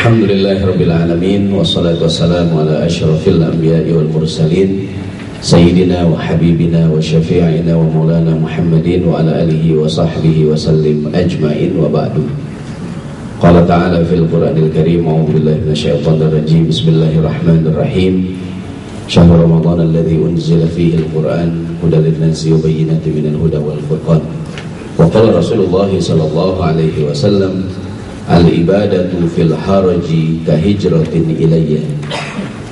Alhamdulillahirabbil alamin wassalatu wassalamu ala asyrafil anbiya'i wal mursalin sayyidina wa habibina wa syafi'ina wa maulana Muhammadin wa ala alihi wa sahbihi wa sallim ajma'in wa ba'du. Qala ta'ala fil Qur'anil Karim, a'udzu billahi minasyaitonir rajim. Bismillahirrahmanirrahim. Syahrul Ramadan alladzi unzila fihi al-Qur'an hudan lin-nasi wa bayyinatin minal huda wal furqan. Wa qala Rasulullah sallallahu alaihi wasallam, al-ibadatu fil haraji kahijratin ilayya.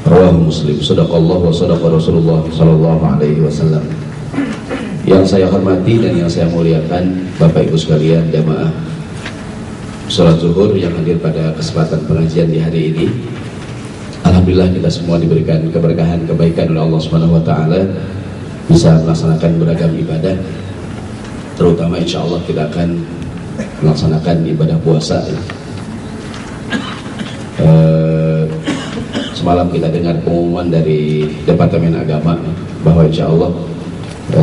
Rawahu Muslim. Shadaqallahu wa shadaqa Rasulullah sallallahu alaihi wasallam. Yang saya hormati dan yang saya muliakan Bapak Ibu sekalian, jamaah salat zuhur yang hadir pada kesempatan pengajian di hari ini. Alhamdulillah kita semua diberikan keberkahan, kebaikan oleh Allah Subhanahu wa taala, bisa melaksanakan beragam ibadah. Terutama insyaallah kita akan melaksanakan ibadah puasa. Semalam kita dengar pengumuman dari Departemen Agama bahwa insya Allah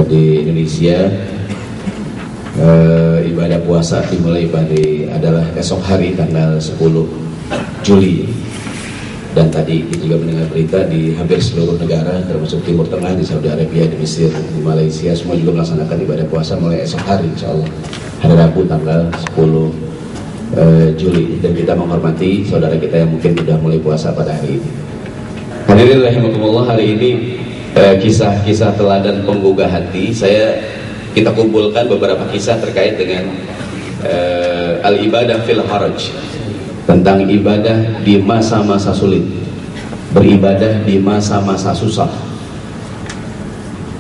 di Indonesia ibadah puasa dimulai adalah esok hari tanggal 10 Juli. Dan tadi kita juga mendengar berita di hampir seluruh negara termasuk Timur Tengah, di Saudi Arabia, di Mesir, di Malaysia, semua juga melaksanakan ibadah puasa mulai esok hari insya Allah, hari Rabu tanggal 10 Juli. Dan kita menghormati saudara kita yang mungkin sudah mulai puasa pada hari ini. Hadirin rahimakumullah, hari ini kisah-kisah teladan penggugah hati kita kumpulkan beberapa kisah terkait dengan al-ibadah fil haraj, tentang ibadah di masa-masa sulit, beribadah di masa-masa susah.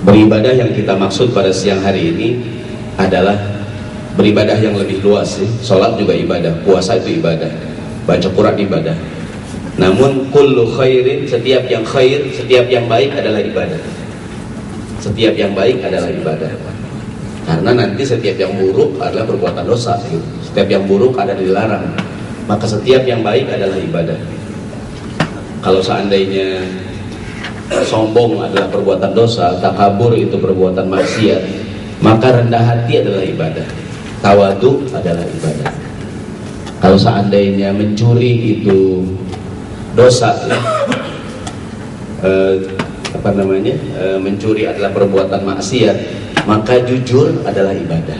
Beribadah yang kita maksud pada siang hari ini adalah beribadah yang lebih luas. Sholat juga ibadah, puasa itu ibadah, baca Quran ibadah. Namun kullu khairin, setiap yang khair, setiap yang baik adalah ibadah. Setiap yang baik adalah ibadah. Karena nanti setiap yang buruk adalah perbuatan dosa. Setiap yang buruk adalah dilarang. Maka setiap yang baik adalah ibadah. Kalau seandainya sombong adalah perbuatan dosa, takabur itu perbuatan maksiat, maka rendah hati adalah ibadah, tawadu adalah ibadah. Kalau seandainya mencuri itu dosa, mencuri adalah perbuatan maksiat, maka jujur adalah ibadah.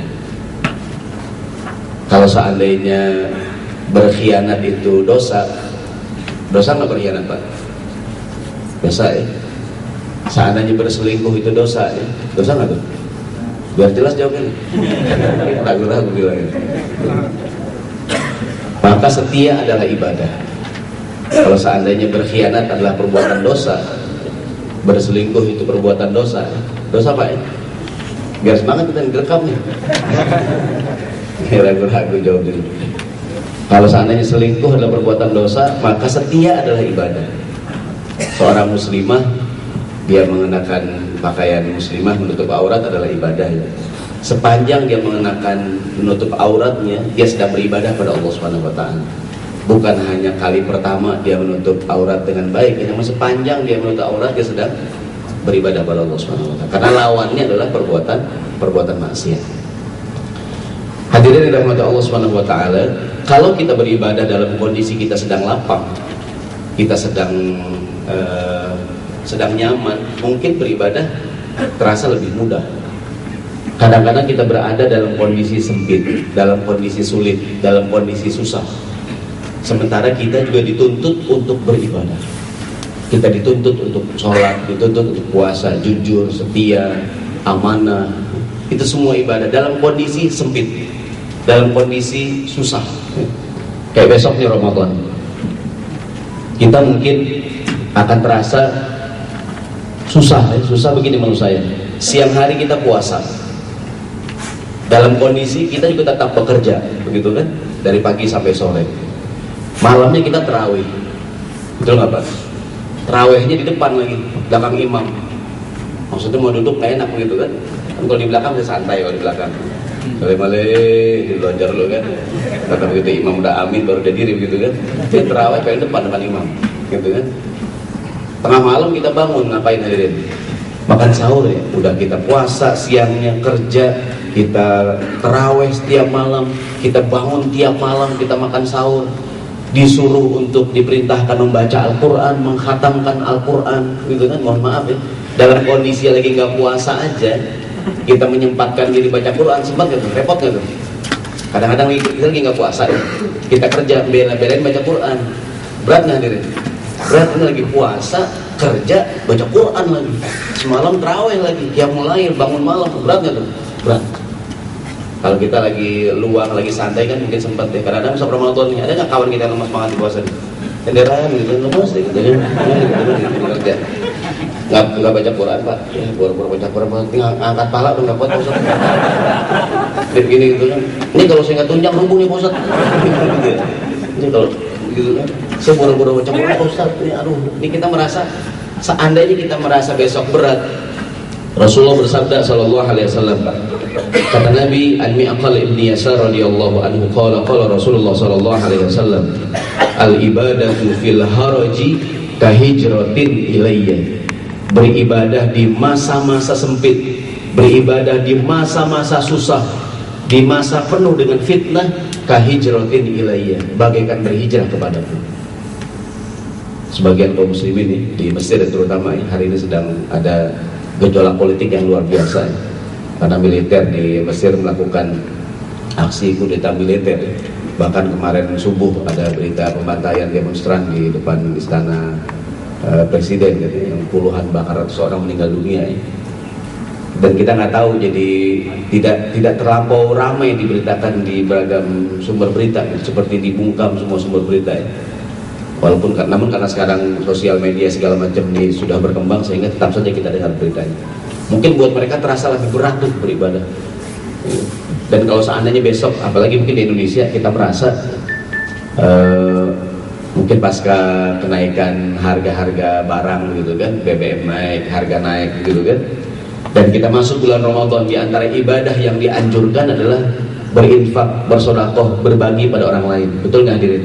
Kalau seandainya berkhianat itu dosa nggak berkhianat Pak? Dosa ya. Seandainya berselingkuh itu dosa ya. Dosa nggak tuh? Biar jelas jawabnya. Ragu-ragu bilangnya. Maka setia adalah ibadah. Kalau seandainya berkhianat adalah perbuatan dosa, berselingkuh itu perbuatan dosa. Dosa Pak ya? Biar semangat kita direkam nih. Ragu-ragu jawabnya. Kalau seandainya selingkuh adalah perbuatan dosa, maka setia adalah ibadah. Seorang muslimah, dia mengenakan pakaian muslimah menutup aurat adalah ibadah ya. Sepanjang dia mengenakan menutup auratnya, dia sedang beribadah pada Allah Subhanahu wa taala. Bukan hanya kali pertama dia menutup aurat dengan baik, namun sepanjang dia menutup aurat dia sedang beribadah pada Allah Subhanahu wa taala. Karena lawannya adalah perbuatan maksiat. Hadirin dirahmati Allah Subhanahu wa taala, kalau kita beribadah dalam kondisi kita sedang lapang, kita sedang nyaman, mungkin beribadah terasa lebih mudah. Kadang-kadang kita berada dalam kondisi sempit, dalam kondisi sulit, dalam kondisi susah. Sementara kita juga dituntut untuk beribadah. Kita dituntut untuk sholat, dituntut untuk puasa, jujur, setia, amanah. Itu semua ibadah dalam kondisi sempit, dalam kondisi susah. Kayak besok nih Ramadan, kita mungkin akan terasa susah begini menurut saya. Siang hari kita puasa, dalam kondisi kita juga tetap bekerja, begitu kan, dari pagi sampai sore. Malamnya kita terawih, betul nggak Pak? Terawihnya di depan lagi, belakang imam. Maksudnya mau duduk nggak enak begitu kan? Kalau di belakang bisa santai, kalau di belakang male dilonjar lo kan. Kata begitu imam udah amin baru udah diri begitu kan. Dia terawih paling depan imam, gitu kan. Tengah malam kita bangun ngapain hadirin? Makan sahur ya. Udah kita puasa siangnya, kerja, kita terawih setiap malam, kita bangun tiap malam, kita makan sahur. disuruh untuk diperintahkan membaca Al-Quran, menghatamkan Al-Quran, gitu kan. Mohon maaf ya, dalam kondisi lagi nggak puasa aja kita menyempatkan diri baca Quran, sempat nggak tuh? Repot nggak tuh? Kadang-kadang kita lagi nggak puasa ya, kita kerja bela-belain baca Quran, berat nggak hadirin? Berat. Ini lagi puasa, kerja, baca Quran lagi, semalam terawih lagi, qiyamul lail, bangun malam, berat nggak tuh? Berat. Kalau kita lagi luang, lagi santai kan mungkin sempat ya. Kadang-kadang bisa Ramadan nih, ada nggak kawan kita yang lemas banget di puasa nih? Kendaraan gitu, lemas deh gitu kan, kerja. Nggak baca Quran Pak, ya baru baca Quran, tinggal angkat pala udah nggak kuat Pak Ustaz. Gini gitu kan, ini kalau saya nggak tunjang rubuh nih Pak Ustaz. Ini kalau gitu kan, saya buru-buru baca Quran Pak Ustaz, ini aduh, ini kita merasa, seandainya kita merasa besok berat, Rasulullah bersabda sallallahu alaihi wasallam, kata Nabi An-Mi'aqal ibni Yasar radhiyallahu anhu, qala Rasulullah sallallahu alaihi wasallam, al-ibadatu fil haraji kahijratin ilayya. Beribadah di masa-masa sempit, beribadah di masa-masa susah, di masa penuh dengan fitnah, kahijratin ilayya, bagaikan berhijrah kepadaku. Sebagian kaum muslimin di Mesir terutama hari ini sedang ada gejolak politik yang luar biasa karena militer di Mesir melakukan aksi kudeta militer. Bahkan kemarin subuh ada berita pembantaian demonstran di depan istana presiden gitu, yang puluhan bahkan ratus orang meninggal dunia ya. Dan kita nggak tahu, jadi tidak terlampau ramai diberitakan di beragam sumber berita gitu, seperti dibungkam semua sumber berita ya. Namun karena sekarang sosial media segala macam ini sudah berkembang sehingga tetap saja kita dengar beritanya. Mungkin buat mereka terasa lebih berat tuh beribadah. Dan kalau seandainya besok, apalagi mungkin di Indonesia kita merasa mungkin pasca kenaikan harga-harga barang gitu kan, BBM naik, harga naik gitu kan, dan kita masuk bulan Ramadan, di antara ibadah yang dianjurkan adalah berinfak, bersedekah, berbagi pada orang lain. Betul nggak hadirin?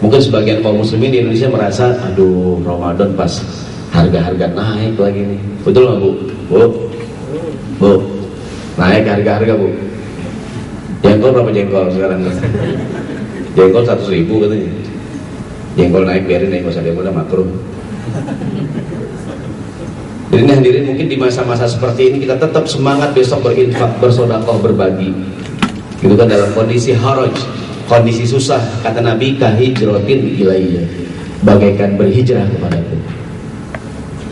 Mungkin sebagian kaum muslimin di Indonesia merasa, aduh Ramadan pas harga-harga naik lagi nih. Betul nggak Bu? Bu, naik harga-harga Bu. Jengkol berapa jengkol sekarang? Jengkol 100.000 katanya. Jengkol naik biarin naik, nggak usah demo, udah makruh. Jadi ini hadirin, mungkin di masa-masa seperti ini kita tetap semangat besok berinfak, bersedekah, berbagi. Gitu kan, dalam kondisi haraj, kondisi susah, kata Nabi kahijratin ilayya, bagaikan berhijrah kepadaku.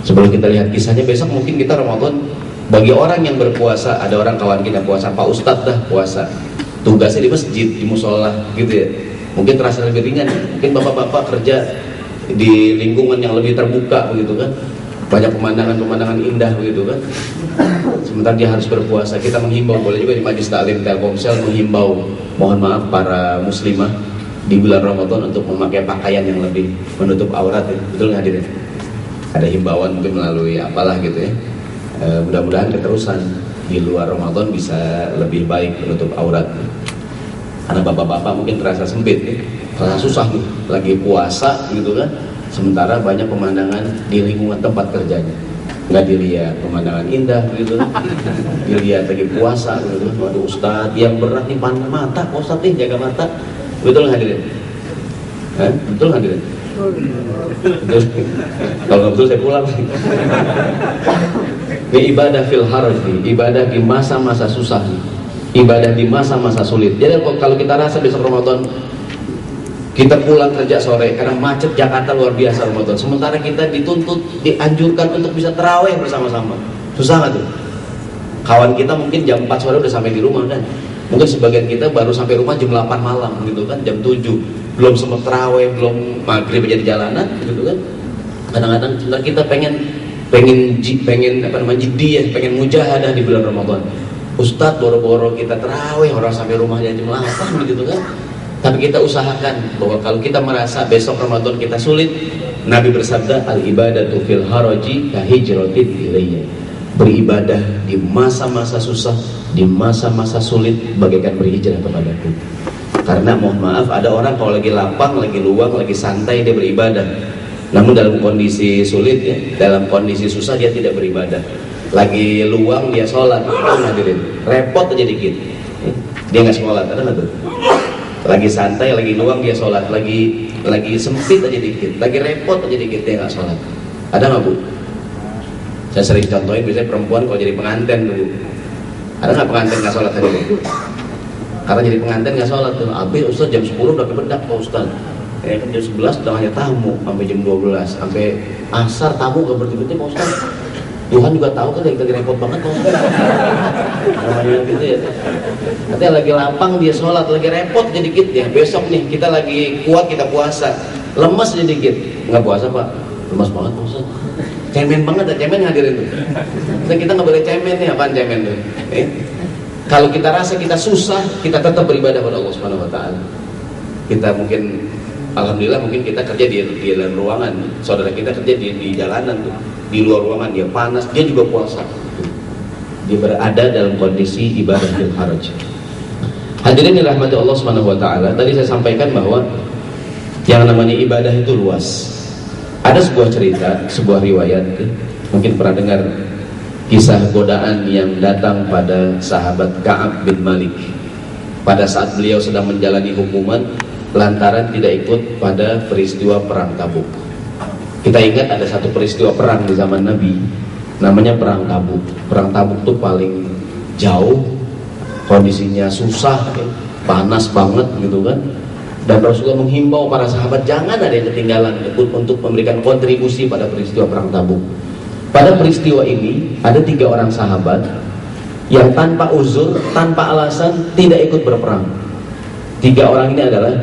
Sebelum kita lihat kisahnya, besok mungkin kita Ramadan, bagi orang yang berpuasa, ada orang kawan kita puasa, Pak Ustadz dah puasa, tugasnya di masjid, di musola gitu ya, mungkin terasa lebih ringan. Mungkin bapak-bapak kerja di lingkungan yang lebih terbuka begitu kan, banyak pemandangan-pemandangan indah begitu kan, sementara dia harus berpuasa. Kita menghimbau, boleh juga di Majelis Taklim Telkomsel menghimbau, mohon maaf para muslimah di bulan Ramadan untuk memakai pakaian yang lebih menutup aurat ya. Betul nggak hadirin? Ada himbauan mungkin melalui apalah gitu ya. Mudah-mudahan keterusan di luar Ramadan bisa lebih baik menutup aurat. Karena bapak-bapak mungkin terasa sempit ya, terasa susah nih, lagi puasa gitu kan, sementara banyak pemandangan di lingkungan tempat kerjanya, nggak dilihat pemandangan indah gitu, dilihat lagi puasa gitu. Waduh Ustadz yang berat nih, pandang mata Ustadz nih, jaga mata. Betul nggak hadirin? Betul nggak hadirin? Betul. Kalau nggak betul saya pulang. Ini ibadah fil haraj, ibadah di masa-masa susah, ibadah di masa-masa sulit. Jadi kalau kita rasa besok Ramadan kita pulang kerja sore karena macet Jakarta luar biasa Ramadan, sementara kita dituntut, dianjurkan untuk bisa terawih bersama-sama, susah nggak tuh? Kawan kita mungkin jam 4 sore udah sampai di rumah kan, mungkin sebagian kita baru sampai rumah jam 8 malam gitu kan, jam 7 belum sempat terawih, belum maghrib aja di jalanan gitu kan. Kadang-kadang kita pengen apa namanya, jiddi ya, pengen mujahadah di bulan Ramadan. Ustadz boro-boro kita terawih, orang sampai rumahnya jam 8 gitu kan. Tapi kita usahakan bahwa kalau kita merasa besok Ramadan kita sulit, Nabi bersabda, al-ibadatu fil haraji kahijratin ilayya. Beribadah di masa-masa susah, di masa-masa sulit, bagaikan berhijrah kepadaku. Karena mohon maaf, ada orang kalau lagi lapang, lagi luang, lagi santai dia beribadah. Namun dalam kondisi sulit ya, dalam kondisi susah dia tidak beribadah. Lagi luang dia sholat, hadirin, repot aja dikit, dia nggak sholat, ada nggak tuh? Lagi santai, lagi luang dia sholat, lagi lagi sempit aja dikit, lagi repot aja dikit dia nggak sholat. Ada nggak Bu? Saya sering contohin, biasanya perempuan kalau jadi pengantin dulu. Ada nggak pengantin nggak sholat tadi? Karena jadi pengantin nggak sholat tuh. Habis Ustaz jam 10 udah kebedak Pak Ustaz. Kan jam 11 udah hanya tamu sampai jam 12, sampai asar tamu gak berhenti Pak Ustaz. Tuhan juga tahu kan lagi repot banget Pak Ustaz. Namanya gitu ya. Nanti lagi lapang dia sholat, lagi repot aja dikit ya. Besok nih kita lagi kuat kita puasa, lemes aja dikit. Nggak puasa Pak, lemes banget Pak Ustaz. Cemen banget, cemen hadirin tuh. Nah, kita nggak boleh cemen nih, apaan cemen tuh? Kalau kita rasa kita susah, kita tetap beribadah pada Allah Subhanahu Wa Taala. Kita mungkin, alhamdulillah mungkin kita kerja di dalam ruangan, saudara kita kerja di jalanan tuh, di luar ruangan dia panas, dia juga puasa. Dia berada dalam kondisi ibadah bil haraj. Hadirin dirahmati Allah Subhanahu Wa Taala. Tadi saya sampaikan bahwa yang namanya ibadah itu luas. Ada sebuah cerita, sebuah riwayat, mungkin pernah dengar kisah godaan yang datang pada sahabat Ka'ab bin Malik pada saat beliau sedang menjalani hukuman lantaran tidak ikut pada peristiwa perang Tabuk. Kita ingat ada satu peristiwa perang di zaman Nabi, namanya perang Tabuk. Perang Tabuk itu paling jauh, kondisinya susah, panas banget gitu kan. Dan Rasulullah menghimbau para sahabat jangan ada yang ketinggalan untuk memberikan kontribusi pada peristiwa perang Tabuk. Pada peristiwa ini ada 3 orang sahabat yang tanpa uzur, tanpa alasan tidak ikut berperang. 3 orang ini adalah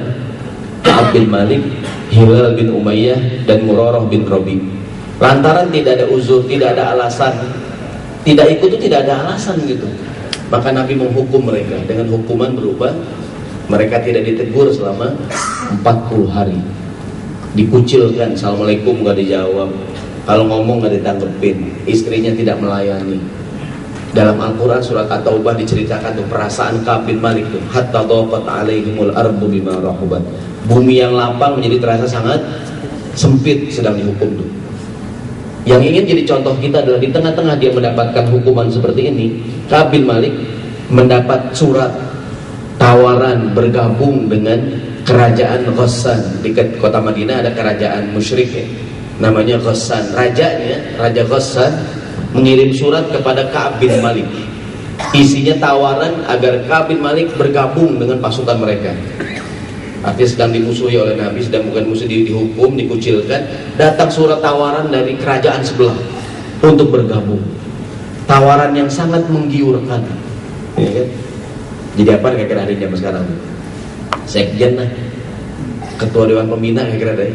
Ka'ab bin Malik, Hilal bin Umayyah, dan Murarah bin Rabi. Lantaran tidak ada uzur, tidak ada alasan, tidak ikut itu tidak ada alasan gitu. Maka Nabi menghukum mereka dengan hukuman berupa mereka tidak ditegur selama 40 hari, dikucilkan, assalamualaikum gak dijawab, kalau ngomong gak ditanggepin, istrinya tidak melayani. Dalam Al-Quran surat At-Taubah diceritakan tuh perasaan Ka'ab bin Malik tuh, hatta dhaqat alaihimul ardu bima rahubat. Bumi yang lapang menjadi terasa sangat sempit sedang dihukum tuh. Yang ingin jadi contoh kita adalah di tengah-tengah dia mendapatkan hukuman seperti ini, Ka'ab bin Malik mendapat surat tawaran bergabung dengan kerajaan Ghassan. Di kota Madinah ada kerajaan musyrik ya, namanya Ghassan. Rajanya, Raja Ghassan mengirim surat kepada Ka'ab bin Malik. Isinya tawaran agar Ka'ab bin Malik bergabung dengan pasukan mereka. Artinya sedang dimusuhi oleh Nabi, sedang bukan musuh, dihukum, dikucilkan. Datang surat tawaran dari kerajaan sebelah untuk bergabung. Tawaran yang sangat menggiurkan ya kan? Jadi apa kira-kira hari zaman sekarang? Sekjen lah, ketua dewan pembina kira-kira deh.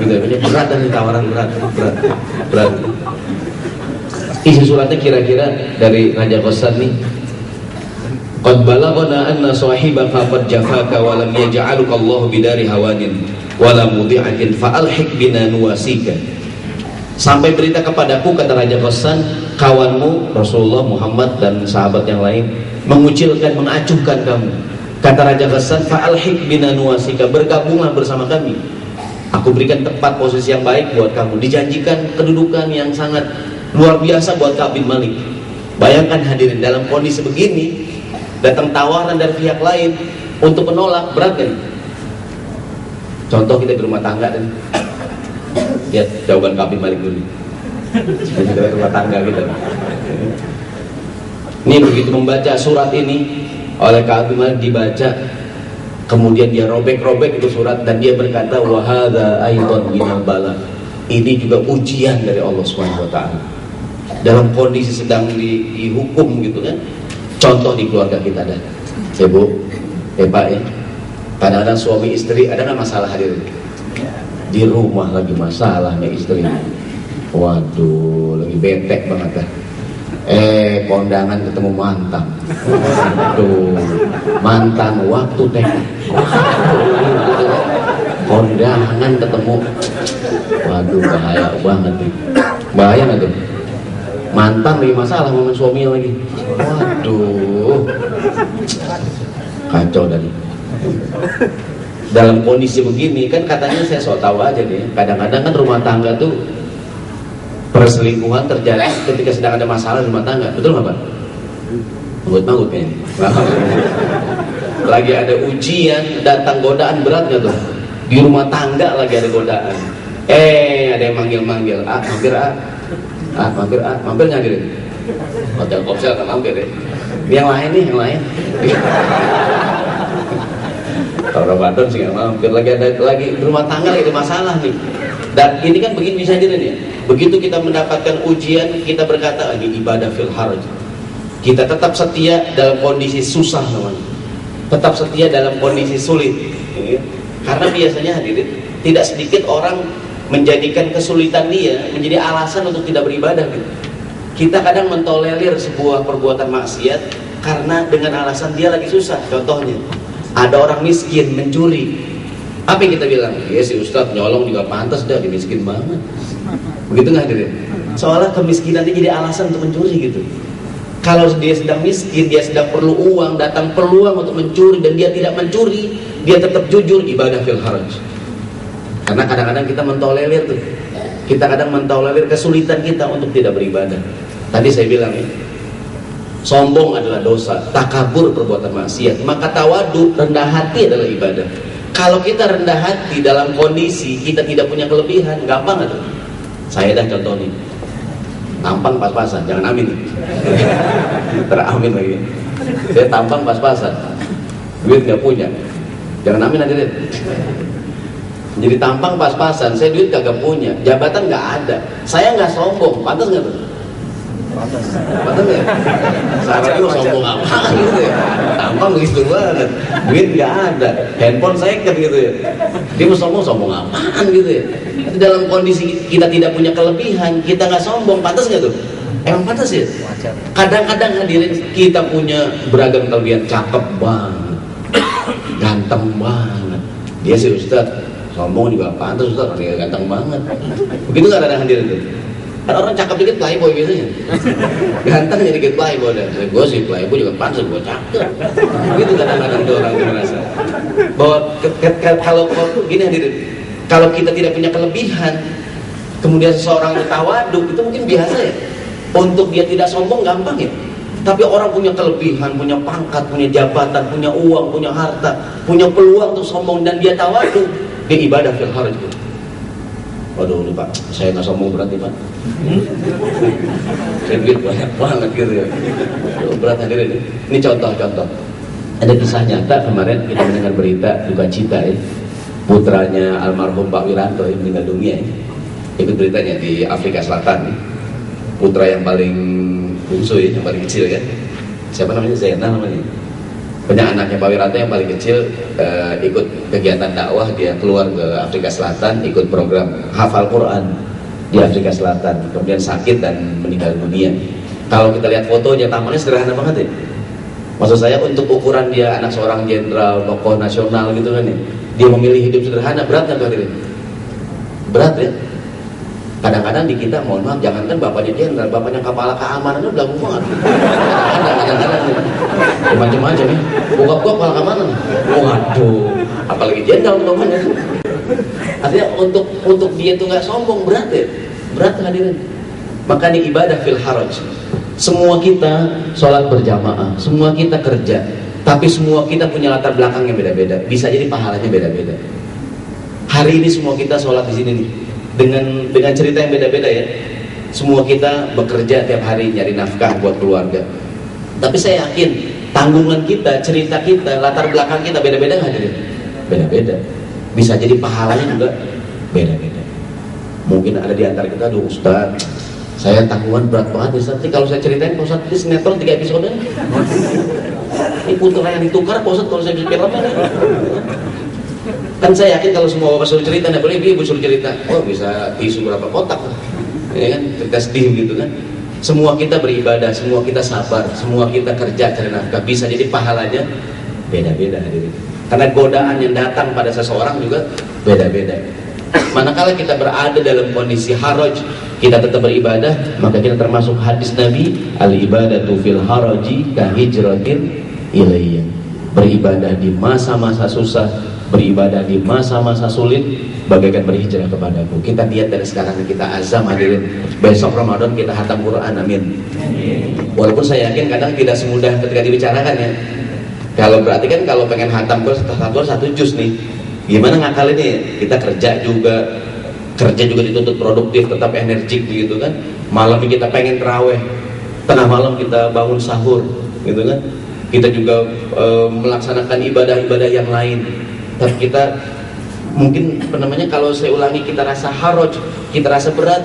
Gitu, berat dan tawaran berat. Isi suratnya kira-kira dari Raja Ghassan nih. Qad balaghana anna sahibaka qad jafaka wa lam yaj'aluka Allahu bidari hawanin wa lam mudhi'atin fa alhiq bina nuwasika. Sampai berita kepadaku, kata Raja Ghassan, kawanmu Rasulullah Muhammad dan sahabat yang lain mengucilkan, mengacuhkan kamu. Kata Raja Ghassan, fa'alhiq bina nuwasika, bergabunglah bersama kami. Aku berikan tempat posisi yang baik buat kamu. Dijanjikan kedudukan yang sangat luar biasa buat Ka'ab bin Malik. Bayangkan hadirin, dalam kondisi begini datang tawaran dari pihak lain untuk menolak, berat kan? Contoh kita di rumah tangga dan lihat jawaban Ka'ab bin Malik dulu. Di rumah tangga gitu. Ini begitu membaca surat ini oleh Ka'ab bin Malik, dibaca, kemudian dia robek-robek itu surat dan dia berkata, wa hadza aidan minal bala. Ini juga ujian dari Allah Subhanahu wa taala. Dalam kondisi sedang dihukum gitu kan. Contoh di keluarga kita ada. Ya Bu, Pak ya. Kadang-kadang suami istri ada nggak masalah hadirin? Di rumah lagi masalahnya istri. Waduh, lagi betek banget kan. Kondangan ketemu mantan. Waduh, mantan waktu teh. Kondangan ketemu. Waduh, bahaya banget nih. Bahaya nggak tuh? Mantan lagi masalah sama suami lagi. Waduh, kacau dan dalam kondisi begini kan katanya saya sok tahu aja nih. Kadang-kadang kan rumah tangga tuh perselingkuhan terjadi ketika sedang ada masalah di rumah tangga, betul nggak Pak? Manggut-manggut kayaknya. Lagi ada ujian, datang godaan berat nggak tuh? Di rumah tangga lagi ada godaan, ada yang manggil-manggil, mampir nggak diri? Hotel Kopsel kan mampir ya. Yang lain nih, yang lain. Kalau Ramadan sih nggak mampir, lagi di rumah tangga lagi ada masalah nih. Dan ini kan begini bisa hadirin ya. Begitu kita mendapatkan ujian, kita berkata ini ibadah fil haraj. Kita tetap setia dalam kondisi susah teman. Tetap setia dalam kondisi sulit. Karena biasanya hadirin, tidak sedikit orang menjadikan kesulitan dia menjadi alasan untuk tidak beribadah gitu. Kita kadang mentolerir sebuah perbuatan maksiat karena dengan alasan dia lagi susah. Contohnya, ada orang miskin mencuri. Apa yang kita bilang? Ya si Ustadz nyolong juga pantas dah, dia miskin banget. Begitu nggak hadirin? Soalnya kemiskinan itu jadi alasan untuk mencuri gitu. Kalau dia sedang miskin, dia sedang perlu uang, datang peluang untuk mencuri dan dia tidak mencuri, dia tetap jujur, ibadah fil haraj. Karena kadang-kadang kita mentolerir tuh. Kita kadang mentolerir kesulitan kita untuk tidak beribadah. Tadi saya bilang ya, sombong adalah dosa, takabur perbuatan maksiat, maka tawadu, rendah hati adalah ibadah. Kalau kita rendah hati dalam kondisi kita tidak punya kelebihan, gampang atau? Saya dah contoh nih, tampang pas-pasan, jangan amin. Teramin lagi. Saya tampang pas-pasan, duit nggak punya, jangan amin hadirin. Jadi tampang pas-pasan, saya duit kagak punya, jabatan nggak ada, saya nggak sombong, pantas nggak tuh? Pantas nggak? Saya itu sombong apa gitu ya? Tampang gitu banget, duit nggak ada, handphone second gitu ya. Dia mau sombong apaan gitu ya? Dalam kondisi kita tidak punya kelebihan, kita nggak sombong, pantas nggak tuh? Emang pantas ya? Kadang-kadang hadirin kita punya beragam kelebihan, cakep banget, ganteng banget. Dia sih Ustadz, sombong juga pantas Ustadz, dia ganteng banget. Begitu nggak ada hadirin tuh? Kan orang cakep dikit playboy biasanya, ganteng jadi dikit playboy. Dan gue sih playboy juga pantas, gue cakep. Begitu kadang-kadang tuh orang merasa bahwa kalau gini hadirin, kalau kita tidak punya kelebihan, kemudian seseorang tawadu, itu mungkin biasa ya. Untuk dia tidak sombong gampang ya. Tapi orang punya kelebihan, punya pangkat, punya jabatan, punya uang, punya harta, punya peluang untuk sombong dan dia tawadu, dia ibadah fil haraj. Waduh nih Pak, saya nggak sombong berarti Pak. Saya duit banyak banget gitu ya. Berat hadirin. Ini contoh-contoh. Ada kisah nyata kemarin kita mendengar berita duka cita ya. Putranya almarhum Pak Wiranto yang meninggal dunia ya. Ikut beritanya di Afrika Selatan ya. Putra yang paling bungsu ya, yang paling kecil ya. Siapa namanya? Zainal namanya. Banyak anaknya Pak Wiranto yang paling kecil ikut kegiatan dakwah, dia keluar ke Afrika Selatan, ikut program hafal Quran di Afrika Selatan, kemudian sakit dan meninggal dunia. Kalau kita lihat fotonya, tampaknya sederhana banget ya. Maksud saya untuk ukuran dia anak seorang jenderal, tokoh nasional gitu kan ya, dia memilih hidup sederhana, berat nggak tuh? Berat ya. Kadang-kadang di kita, mohon maaf, jangankan bapaknya jenderal, bapaknya kepala keamanannya udah banget. Kadang-kadang macam-macam ya. Bokap gua kepala keamanan. Waduh, apalagi jenderal namanya. Artinya untuk dia itu nggak sombong, berat ya. Berat hadirin. Makanya ibadah fil haraj. Semua kita sholat berjamaah, semua kita kerja, tapi semua kita punya latar belakang yang beda-beda. Bisa jadi pahalanya beda-beda. Hari ini semua kita sholat di sini nih. Dengan cerita yang beda-beda ya. Semua kita bekerja tiap hari nyari nafkah buat keluarga. Tapi saya yakin tanggungan kita, cerita kita, latar belakang kita beda-beda nggak hadirin? Beda-beda. Bisa jadi pahalanya juga beda-beda. Mungkin ada di antara kita, aduh Ustaz, saya tanggungan berat banget Ustaz. Kalau saya ceritain Pak Ustaz, ini sinetron 3 episode. Ini putra yang ditukar Pak Ustaz kalau saya bisa filmnya. Kan saya yakin kalau semua bapak suruh cerita, nggak boleh ibu suruh cerita, oh bisa tisu berapa kotak, ya kan, cerita sedih gitu kan. Semua kita beribadah, semua kita sabar, semua kita kerja cari nafkah, bisa jadi pahalanya beda-beda hadirin. Karena godaan yang datang pada seseorang juga beda-beda. Manakala kita berada dalam kondisi haraj, kita tetap beribadah, maka kita termasuk hadis Nabi, al-ibadatu fil haraji ka hijratin ilayya. Beribadah di masa-masa susah, beribadah di masa-masa sulit, bagaikan berhijrah kepadaku. Kita niat dari sekarang, kita azam hadirin, besok Ramadan kita khatam Quran, amin. Walaupun saya yakin kadang tidak semudah ketika dibicarakan ya. Kalau berarti kan kalau pengen khatam Quran 1 juz nih, Gimana ngakalinnya ya? Kita kerja juga dituntut produktif, tetap energik begitu kan. Malam kita pengen terawih, tengah malam kita bangun sahur gitu kan. Kita juga melaksanakan ibadah-ibadah yang lain, tapi kita mungkin kalau saya ulangi kita rasa haraj, kita rasa berat,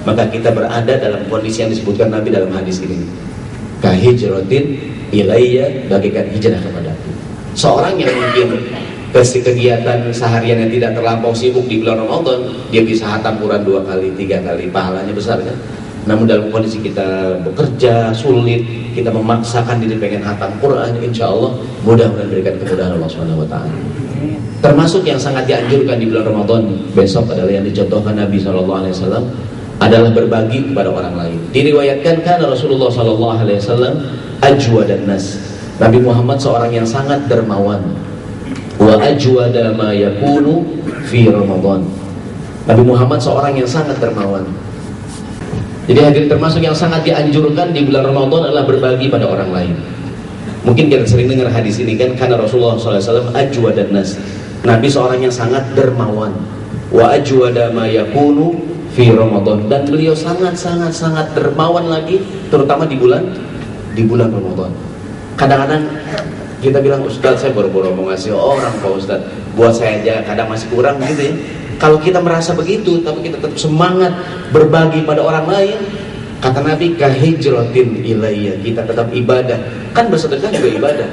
maka kita berada dalam kondisi yang disebutkan Nabi dalam hadis ini, kahijratin ilayya, bagaikan hijrah kepadaku. Seorang yang mungkin kegiatan seharian yang tidak terlampau sibuk di bulan Ramadan, dia bisa hatam Quran 2 kali, 3 kali, pahalanya besar kan. Namun dalam kondisi kita bekerja sulit, kita memaksakan diri pengen hatam Quran, insya Allah mudah-mudahan berikan kemudahan Allah Subhanahu Wa Taala. Termasuk yang sangat dianjurkan di bulan Ramadan besok adalah yang dicontohkan Nabi SAW adalah berbagi kepada orang lain. Diriwayatkan karena Rasulullah SAW ajwadan nas, Nabi Muhammad seorang yang sangat dermawan. Wa ajwada ma yakunu fi Ramadan, Nabi Muhammad seorang yang sangat dermawan. Jadi hadirin, termasuk yang sangat dianjurkan di bulan Ramadan adalah berbagi pada orang lain. Mungkin kita sering dengar hadis ini kan, karena Rasulullah SAW ajwadan nas, Nabi seorang yang sangat dermawan. Wa ajwada ma yakunu fi Ramadan, dan beliau sangat dermawan lagi, terutama di bulan Ramadan. Kadang-kadang kita bilang, Ustadz saya boro-boro mau ngasih orang Pak Ustadz, buat saya aja kadang masih kurang gitu ya. Kalau kita merasa begitu tapi kita tetap semangat berbagi pada orang lain, kata Nabi kahijratin ilayya, kita tetap ibadah. Kan bersedekah juga ibadah,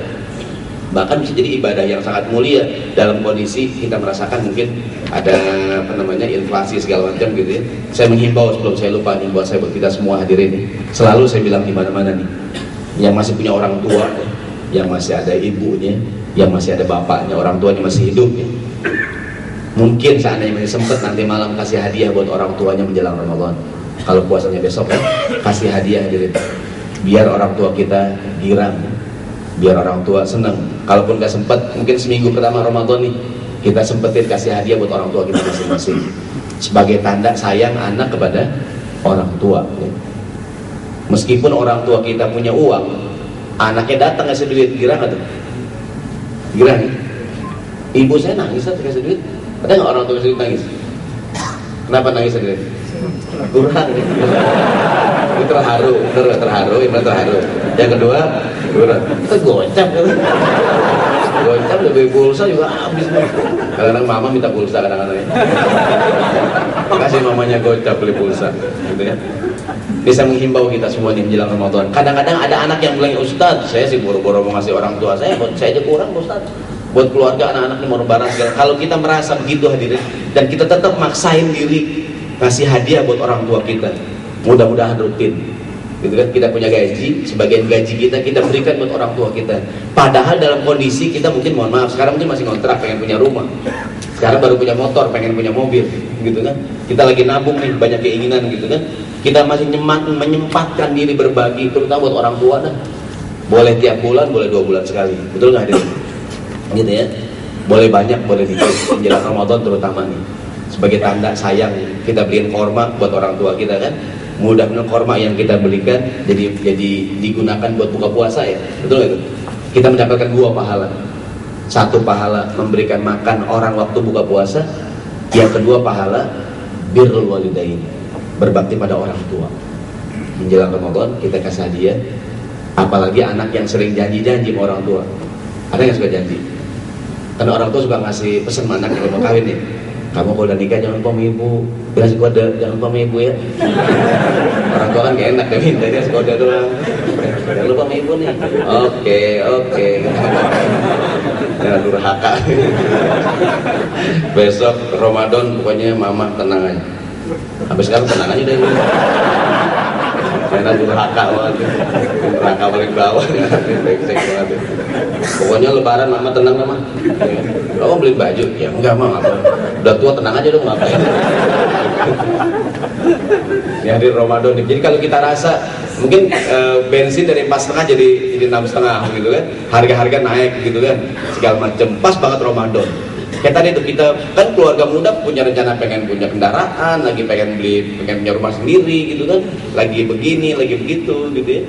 bahkan bisa jadi ibadah yang sangat mulia dalam kondisi kita merasakan mungkin ada inflasi segala macam gitu ya. Saya menghimbau, sebelum saya lupa nih, buat kita semua hadirin, selalu saya bilang di mana-mana nih, yang masih punya orang tua, yang masih ada ibunya, yang masih ada bapaknya, orang tuanya masih hidup ya, mungkin seandainya masih sempat nanti malam kasih hadiah buat orang tuanya menjelang Ramadan. Kalau puasanya besok kan, kasih hadiah hadirin, biar orang tua kita girang, biar orang tua senang. Kalaupun gak sempat, mungkin seminggu pertama Ramadan nih, kita sempetin kasih hadiah buat orang tua kita masing-masing, sebagai tanda sayang anak kepada orang tua ya. Meskipun orang tua kita punya uang, anaknya datang ngasih duit, girang atau girang ya? Ibu saya nangis saat kasih duit, ada nggak orang tua kasih duit nangis? Kenapa nangis duit? Kurang ya? Itu terharu. Yang kedua kurang, kita gocap kan? Gocap lebih pulsa juga habis. Kadang-kadang mama minta pulsa, kadang-kadang kasih mamanya gocap beli pulsa gitu ya. Bisa menghimbau kita semua nih menjelang Ramadan. Kadang-kadang ada anak yang bilang, Ustadz saya sih boro-boro mau ngasih orang tua saya aja kurang Ustadz, buat keluarga anak-anak ini mau lebaran segala. Kalau kita merasa begitu hadirin, dan kita tetap maksain diri kasih hadiah buat orang tua kita, mudah-mudahan rutin gitu kan. Kita punya gaji, sebagian gaji kita berikan buat orang tua kita, padahal dalam kondisi kita mungkin, mohon maaf, sekarang mungkin masih kontrak pengen punya rumah, sekarang baru punya motor, pengen punya mobil gitu kan. Kita lagi nabung nih, banyak keinginan gitu kan. Kita masih menyempatkan diri berbagi, terutama buat orang tua dah. Boleh tiap bulan, boleh 2 bulan sekali, betul nggak hadirin? Gitu ya. Boleh banyak, boleh dikit, menjelang Ramadan terutama nih, sebagai tanda sayang kita beliin korma buat orang tua kita kan. Mudah-mudahan korma yang kita belikan jadi digunakan buat buka puasa ya, betul nggak itu? Kita mendapatkan 2 pahala. 1 pahala memberikan makan orang waktu buka puasa, yang kedua pahala birrul walidain, berbakti pada orang tua. Menjelang Ramadan kita kasih hadiah, apalagi anak yang sering janji-janji sama orang tua. Ada yang suka janji, karena orang tua suka ngasih pesan anak kalau mau kawin nih, kamu kalau udah nikah jangan lupa sama ibu, kasih kode, jangan lupa sama ibu ya. Orang tua kan gak enak deh, mintanya kode doang, jangan lupa sama ibu nih. Oke. Jangan durhaka. Besok Ramadan pokoknya mama tenang aja. Habis sekarang tenang aja deh. Jangan durhaka banget. Durhaka paling bawah. Brengsek banget. Pokoknya lebaran mama tenang mama. Kamu beli baju? Ya enggak mah, udah tua tenang aja dong, ngapain. Ya di Ramadan. Jadi kalau kita rasa mungkin bensin dari 4,5 jadi 6,5 gitu kan, harga-harga naik gitu kan, segala macam, pas banget Ramadan. Kayak tadi tuh, kita kan keluarga muda punya rencana pengen punya kendaraan, lagi pengen punya rumah sendiri gitu kan, lagi begini, lagi begitu gitu ya.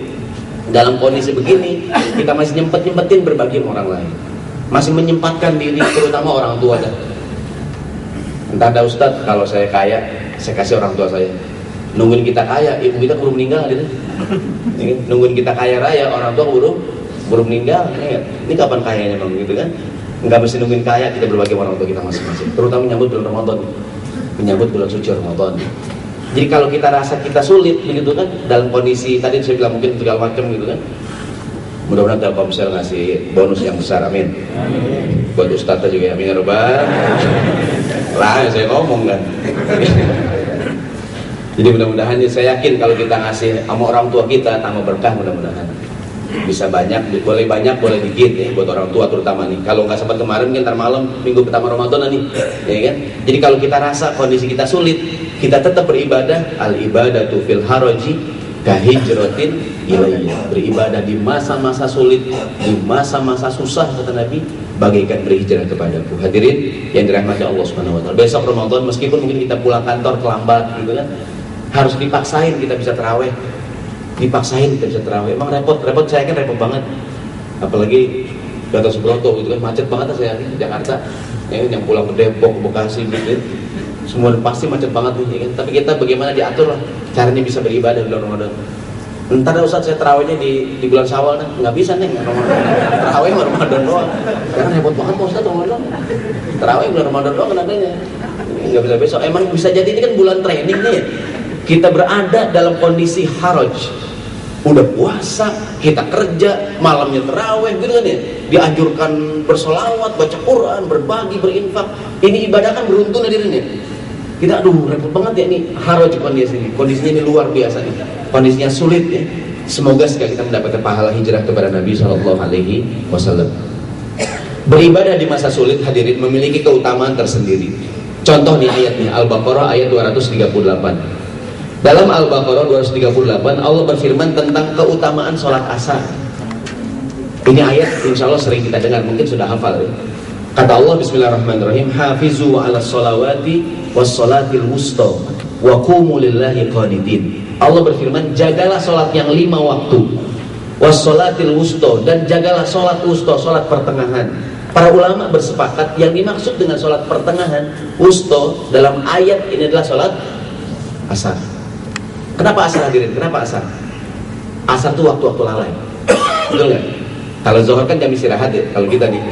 Dalam kondisi begini kita masih nyempetin berbagi sama orang lain, masih menyempatkan diri, terutama orang tua dah. Entah ada Ustadz, kalau saya kaya, saya kasih orang tua saya. Nungguin kita kaya, ibu kita baru meninggal gitu. Nungguin kita kaya raya, orang tua baru meninggal. Ini kapan kayanya bang gitu kan? Nggak mesti nungguin kaya, kita berbagi orang tua kita masing-masing. Terutama menyambut bulan Ramadan, menyambut bulan suci Ramadan. Jadi kalau kita rasa kita sulit begitu kan, dalam kondisi tadi saya bilang mungkin segala macam gitu kan, mudah-mudahan Telkomsel ngasih bonus yang besar, amin. Buat Ustadz juga, amin ya Rabbal. Lah saya ngomong kan. Jadi mudah-mudahan saya yakin kalau kita ngasih sama orang tua kita tambah berkah, mudah-mudahan bisa banyak, boleh dikit ya buat orang tua terutama nih. Kalau nggak sempat kemarin mungkin ntar malam minggu pertama Ramadan nih, ya kan? Jadi kalau kita rasa kondisi kita sulit, kita tetap beribadah. Al ibadatu fil haraji kahijratin ilayya. Beribadah di masa-masa sulit, di masa-masa susah kata Nabi, bagaikan berhijrah kepadaku. Hadirin yang dirahmati Allah Subhanahu wa taala. Besok Ramadan meskipun mungkin kita pulang kantor terlambat gitu kan, harus dipaksain kita bisa tarawih. Dipaksain kita bisa tarawih. Emang repot, saya kan repot banget. Apalagi Gatot Subroto gitu kan, macet banget saya di Jakarta. Ya, yang pulang ke Depok, Bekasi gitu. Semua pasti macet banget nih, ya kan? Tapi kita bagaimana diatur lah caranya bisa beribadah di bulan Ramadan. Entar Ustaz saya tarawihnya di bulan Syawal nih, nggak bisa nih Ramadan. Tarawih Ramadan doang. Karena repot banget Ustaz Ramadan. Tarawih bulan Ramadan doang kan adanya. Nggak bisa besok. Emang bisa jadi ini kan bulan training nih. Kita berada dalam kondisi haraj. Udah puasa, kita kerja, malamnya tarawih gitu kan ya. Dianjurkan bersolawat, baca Quran, berbagi, berinfak. Ini ibadah kan beruntun hadirin ya. Kita aduh repot banget ya ini haraj kondisinya ini luar biasa nih. Kondisinya sulit ya. Semoga sekali kita mendapatkan pahala hijrah kepada Nabi SAW. Beribadah di masa sulit hadirin memiliki keutamaan tersendiri. Contoh nih ayatnya Al-Baqarah ayat 238. Dalam Al-Baqarah 238 Allah berfirman tentang keutamaan sholat asar. Ini ayat insya Allah sering kita dengar, mungkin sudah hafal ya. Kata Allah bismillahirrahmanirrahim, hafizu ala sholawati was sholatil wusta wa qumu lillahi qanitin. Allah berfirman jagalah sholat yang 5 waktu, was sholatil wusta, dan jagalah sholat wusta, sholat pertengahan. Para ulama bersepakat yang dimaksud dengan sholat pertengahan wusta dalam ayat ini adalah sholat asar. Kenapa asar hadirin? Kenapa asar? Asar itu waktu-waktu lalai. Betul nggak? Kalau zuhur kan jam istirahat ya. Kalau kita nih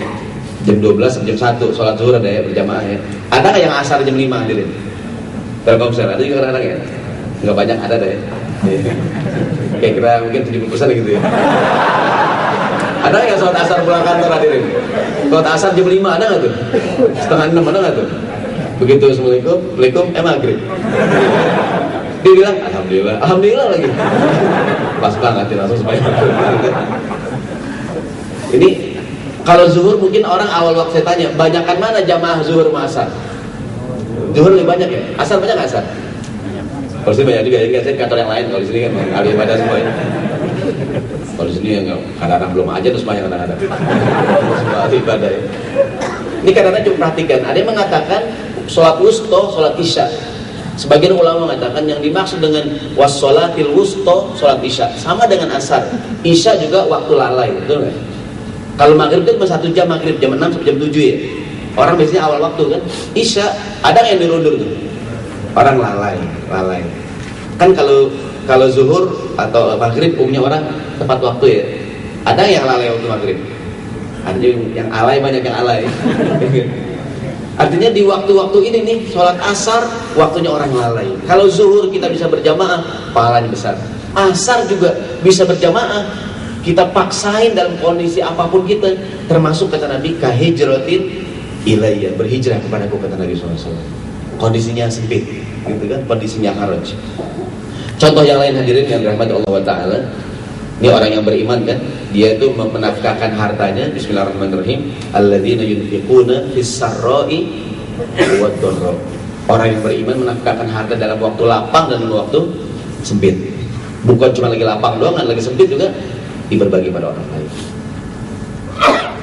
jam 12 sampai jam 1 sholat zuhur ada ya berjamaah ya. Ada nggak yang asar jam 5 hadirin? Telkomsel ada juga kadang-kadang ya? Nggak banyak ada deh. Kayak kira mungkin 70% gitu ya. Ada nggak yang sholat asar pulang kantor hadirin? Sholat asar jam 5 ada nggak tuh? Setengah 6 ada nggak tuh? Begitu assalamualaikum, maghrib. Dia bilang alhamdulillah lagi. Pas banget ya, langsung supaya. Ini kalau zuhur mungkin orang awal waktu saya tanya, banyakan mana jamaah zuhur sama asar? Zuhur lebih banyak ya? Asar banyak nggak asar? Kalau sini banyak juga ya, saya kantor yang lain. Kalau di sini kan ahli ibadah semuanya. Kalau di sini yang kadang-kadang belum aja terus banyak kadang-kadang. Semua ahli ibadah ya. Ini kadang-kadang cuma perhatikan. Ada yang mengatakan sholat wusta, sholat isya. Sebagian ulama mengatakan yang dimaksud dengan wassolatil wusta, sholat isya, sama dengan asar. Isya juga waktu lalai, betul nggak? Kalau maghrib itu cuma 1 jam, maghrib jam 6 sampai jam 7 ya. Orang biasanya awal waktu kan. Isya ada yang dirundur tuh. Orang lalai. Kan kalau zuhur atau maghrib umumnya orang tepat waktu ya. Ada yang lalai waktu maghrib. Ada yang alay, banyak yang alay. Artinya di waktu-waktu ini nih sholat asar waktunya orang lalai. Kalau zuhur kita bisa berjamaah, pahalanya besar. Asar juga bisa berjamaah. Kita paksain dalam kondisi apapun kita, termasuk kata Nabi kahijratin ilayya, berhijrah kepadaku kata Nabi SAW. Kondisinya sempit, gitu kan? Kondisinya haraj. Contoh yang lain hadirin yang dirahmati Allah Taala. Ini orang yang beriman kan, dia itu menafkahkan hartanya. Bismillahirrahmanirrahim. Alladzina yunfiquna fis-sarra'i wad-dharra. Orang yang beriman menafkahkan harta dalam waktu lapang dan waktu sempit. Bukan cuma lagi lapang doang, lagi sempit juga diberbagi pada orang lain.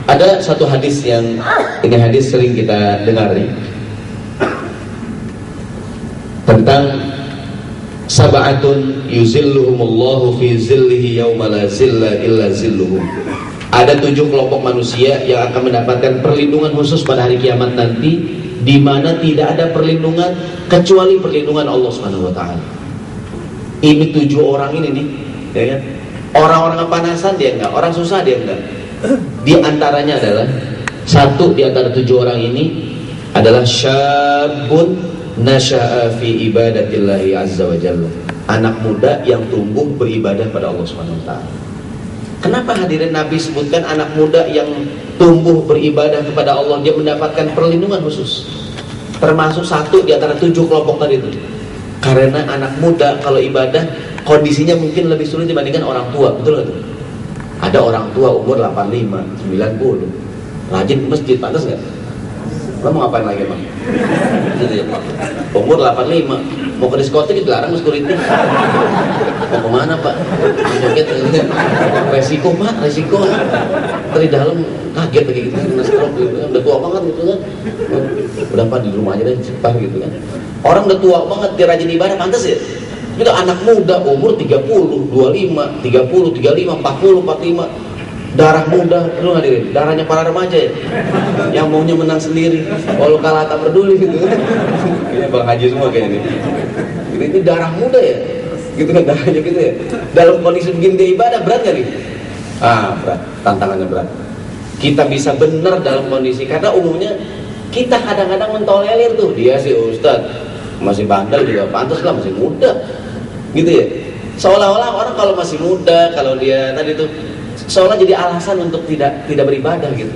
Ada satu hadis yang ini hadis sering kita dengar nih, tentang sab'atun yuzilluhumullahu fi zillihi yawma la zilla illa zilluhum. Ada 7 kelompok manusia yang akan mendapatkan perlindungan khusus pada hari kiamat nanti, di mana tidak ada perlindungan kecuali perlindungan Allah Subhanahu wa taala. Ini 7 orang ini nih, ya kan? Orang-orang kepanasan dia enggak, orang susah dia enggak. Di antaranya adalah satu di antara 7 orang ini adalah syabun nasya'a fi ibadatillahi azza wa jalla. Anak muda yang tumbuh beribadah pada Allah Subhanahu wa taala. Kenapa hadirin Nabi sebutkan anak muda yang tumbuh beribadah kepada Allah, dia mendapatkan perlindungan khusus, termasuk satu di antara 7 kelompok tadi itu. Karena anak muda kalau ibadah kondisinya mungkin lebih sulit dibandingkan orang tua, betul nggak tuh? Ada orang tua umur 85, 90 rajin ke masjid, pantas nggak? Lo mau ngapain lagi Bang? Umur 85 mau ke diskotik dilarang security. Mau kemana Pak? Joget resiko Pak, resiko. Dari dalam kaget kayak gitu, kena stroke gitu kan, udah tua banget gitu kan. Udah Pak di rumah aja deh, cepat gitu kan. Orang udah tua banget, dia rajin ibadah, pantas ya? Itu anak muda umur 30, 25, 30, 35, 40, 45, darah muda, lu hadirin, darahnya para remaja ya, yang maunya menang sendiri, walau kalah tak peduli gitu. Kayaknya Bang Haji semua kayaknya ini darah muda ya, gitu kan darahnya gitu ya. Dalam kondisi begini dia ibadah, berat gak nih? Berat, tantangannya berat. Kita bisa benar dalam kondisi, karena umumnya kita kadang-kadang mentolerir tuh, dia sih Ustadz masih bandel juga pantas lah, masih muda gitu ya. Seolah-olah orang kalau masih muda, kalau dia tadi tuh seolah jadi alasan untuk tidak beribadah gitu.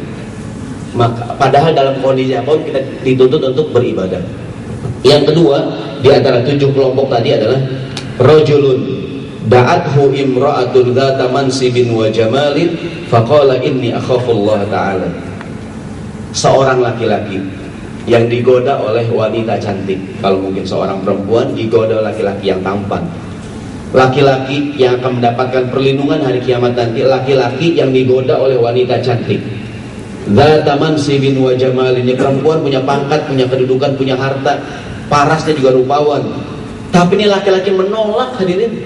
Maka padahal dalam kondisi apapun kita dituntut untuk beribadah. Yang kedua di antara 7 kelompok tadi adalah rajulun da'athu imra'atun dzata mansibin wa jamalin faqala inni akhafullah ta'ala. Seorang laki-laki yang digoda oleh wanita cantik. Kalau mungkin seorang perempuan digoda oleh laki-laki yang tampan. Laki-laki yang akan mendapatkan perlindungan hari kiamat nanti, laki-laki yang digoda oleh wanita cantik. Dzata mansibin wa jamalin, perempuan punya pangkat, punya kedudukan, punya harta, parasnya juga rupawan. Tapi ini laki-laki menolak hadirin.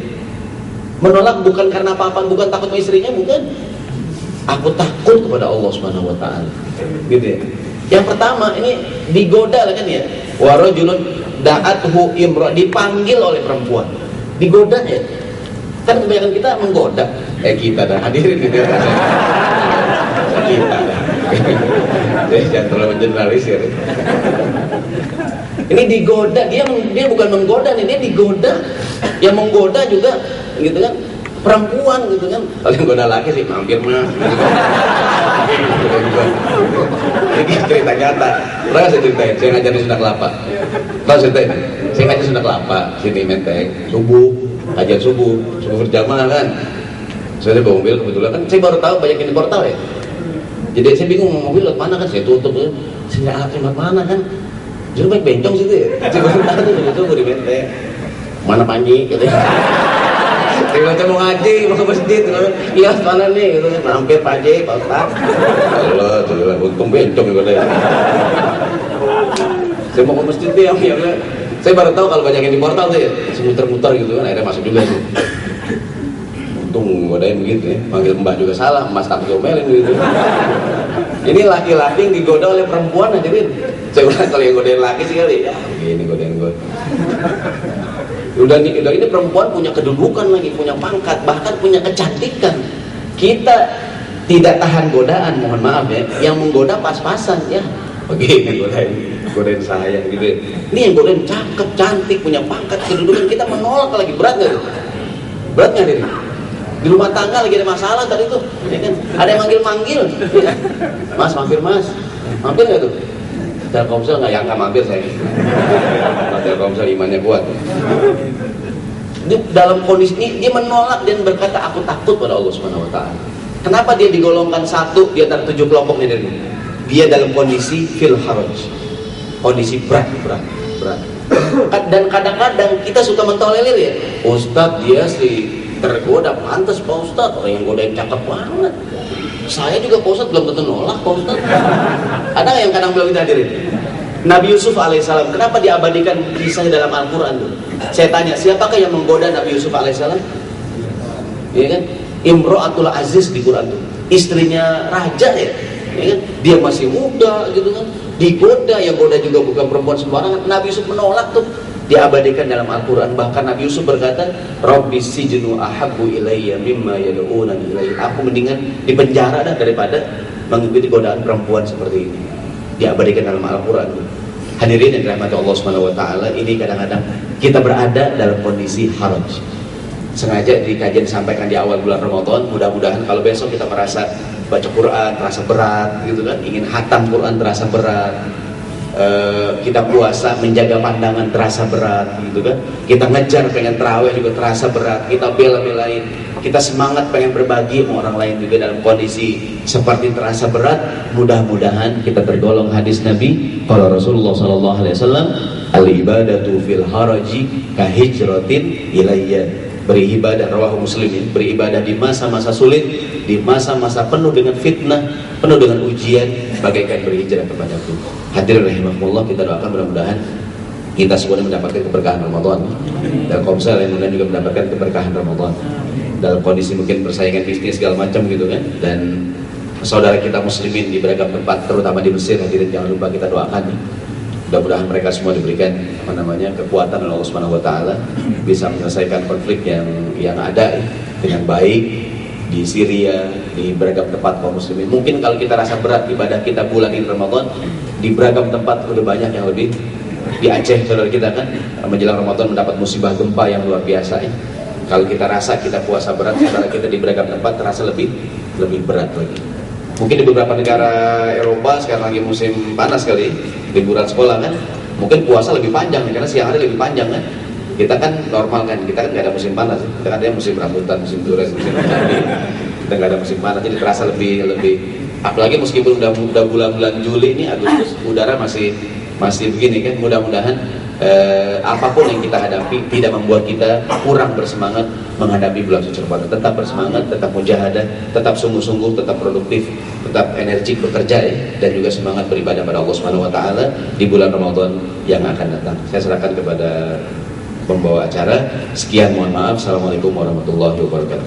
Menolak bukan karena apa-apa, bukan takut sama istrinya, bukan. Aku takut kepada Allah Subhanahu wa taala. Gitu ya. Yang pertama ini digoda lah kan ya. Wa rajulun da'athu imra, dipanggil oleh perempuan. Digoda ya. Kan kebanyakan kita menggoda. Kita dah hadirin gitu. Kita dah. Jadi jangan terlalu mengeneralisir. Ini digoda, dia bukan menggoda nih, dia digoda. Yang menggoda juga gitu kan perempuan gitu kan. Kalau yang goda laki sih mampir mah. Ini cerita nyata. Pernah saya ceritain, saya ngajar di Sunda Kelapa. Tahu ceritain? Saya ngajar Sunda Kelapa, sini Menteng, subuh, kajian subuh berjamaah kan. Saya bawa mobil kebetulan kan, saya baru tahu banyak ini portal ya. Jadi saya bingung mau mobil lewat mana kan, saya tutup kan. Saya alat lewat mana kan. Jadi baik bencong situ ya. Saya baru tahu tuh subuh di Menteng. Mana Panji gitu ya. Saya mau ngaji, mau ke masjid, iya mana nih gitu kan, hampir Pak Haji, Pak Ustaz. Allah, untung bencong gitu ya. Saya mau ke masjid dia, saya baru tahu kalau banyak yang di portal tuh ya, semuter-muter gitu kan, akhirnya masuk juga sih. Untung godain begitu ya, panggil mbak juga salah, mas takut diomelin gitu. Ini laki-laki yang digoda oleh perempuan aja nih. Saya bilang kalau yang godain laki sih kali, ya begini godain gue. Udah ini perempuan punya kedudukan lagi, punya pangkat, bahkan punya kecantikan. Kita tidak tahan godaan, mohon maaf ya. Yang menggoda pas-pasan ya. Begini godain saya gitu. Ini yang godain cakep, cantik, punya pangkat, kedudukan, kita menolak lagi, berat nggak? Berat nggak ini? Di rumah tangga lagi ada masalah tadi tuh, ya kan? Ada yang manggil-manggil. Ya. Mas, mampir mas, mampir nggak tuh? Telkomsel nggak, yang nggak mampir saya. Telkomsel imannya kuat. Dalam kondisi ini dia menolak dan berkata aku takut pada Allah Subhanahu Wa Taala. Kenapa dia digolongkan satu di antara 7 kelompok ini? Dia dalam kondisi fil haraj, kondisi berat. Dan kadang-kadang kita suka mentolerir ya. Ustadz dia sih tergoda, pantas Pak Ustadz, orang yang godain cakep banget. Saya juga Pak Ustadz belum tentu nolak Pak Ustadz. Ada yang kadang belum kita hadirin? Nabi Yusuf alaihissalam, kenapa diabadikan kisahnya dalam Al-Quran tuh? Saya tanya, siapakah yang menggoda Nabi Yusuf alaihissalam? Iya kan? Imro'atul Aziz di Quran tuh. istrinya raja ya kan? Dia masih muda gitu kan, digoda, yang goda juga bukan perempuan sembarangan. Nabi Yusuf menolak tuh, diabadikan dalam Al-Quran. Bahkan Nabi Yusuf berkata, Rabbi sijnu ahabbu ilayya mimma yad'unani ilayhi. Aku mendingan di penjara dah daripada mengikuti godaan perempuan seperti ini. Diabadikan dalam Al-Quran. Hadirin yang dirahmati Allah Subhanahu wa taala, ini kadang-kadang kita berada dalam kondisi haraj. Sengaja di kajian disampaikan di awal bulan Ramadan, mudah-mudahan kalau besok kita merasa baca Quran terasa berat gitu kan, ingin khatam Quran terasa berat, kita puasa menjaga pandangan terasa berat gitu kan, kita ngejar pengen tarawih juga terasa berat, kita bela-belain, kita semangat pengen berbagi sama orang lain juga dalam kondisi seperti terasa berat. Mudah-mudahan kita tergolong hadis Nabi kalau Rasulullah SAW, al-ibadatu fil haraji kahijratin ilayya. Beribadah, rawahu Muslim, beribadah di masa-masa sulit, di masa-masa penuh dengan fitnah, penuh dengan ujian, bagaikan berhijrah kepadaku. Hadirin rahimakumullah, kita doakan mudah-mudahan kita semuanya mendapatkan keberkahan Ramadan, dan komsel yang mudah juga mendapatkan keberkahan Ramadan dalam kondisi mungkin persaingan bisnis segala macam gitu kan. Dan saudara kita muslimin di beragam tempat, terutama di Mesir, hadirin jangan lupa kita doakan. Mudah-mudahan mereka semua diberikan kekuatan oleh Allah Subhanahu wa taala, bisa menyelesaikan konflik yang ada dengan baik di Syria, di beragam tempat kaum muslimin. Mungkin kalau kita rasa berat ibadah kita bulan ini Ramadan, di beragam tempat udah banyak yang lebih. Di Aceh saudara kita kan menjelang Ramadan mendapat musibah gempa yang luar biasa ya. Kalau kita rasa kita puasa berat, saudara kita di beragam tempat terasa lebih berat lagi. Mungkin di beberapa negara Eropa sekarang lagi musim panas kali, liburan sekolah kan, mungkin puasa lebih panjang karena siang hari lebih panjang kan. Kita kan normal kan, kita kan nggak ada musim panas, kita kan ada musim rambutan, musim durian, musim cabai. Kita nggak ada musim panas, jadi terasa lebih. Apalagi meskipun udah bulan-bulan Juli ini, Agustus, udara masih begini kan. Mudah-mudahan apapun yang kita hadapi tidak membuat kita kurang bersemangat menghadapi bulan suci Ramadan. Tetap bersemangat, tetap mujahadah, tetap sungguh-sungguh, tetap produktif, tetap energik bekerja ya, dan juga semangat beribadah pada Allah Subhanahu wa taala di bulan Ramadan yang akan datang. Saya serahkan kepada pembawa acara. Sekian, mohon maaf. Assalamualaikum warahmatullahi wabarakatuh.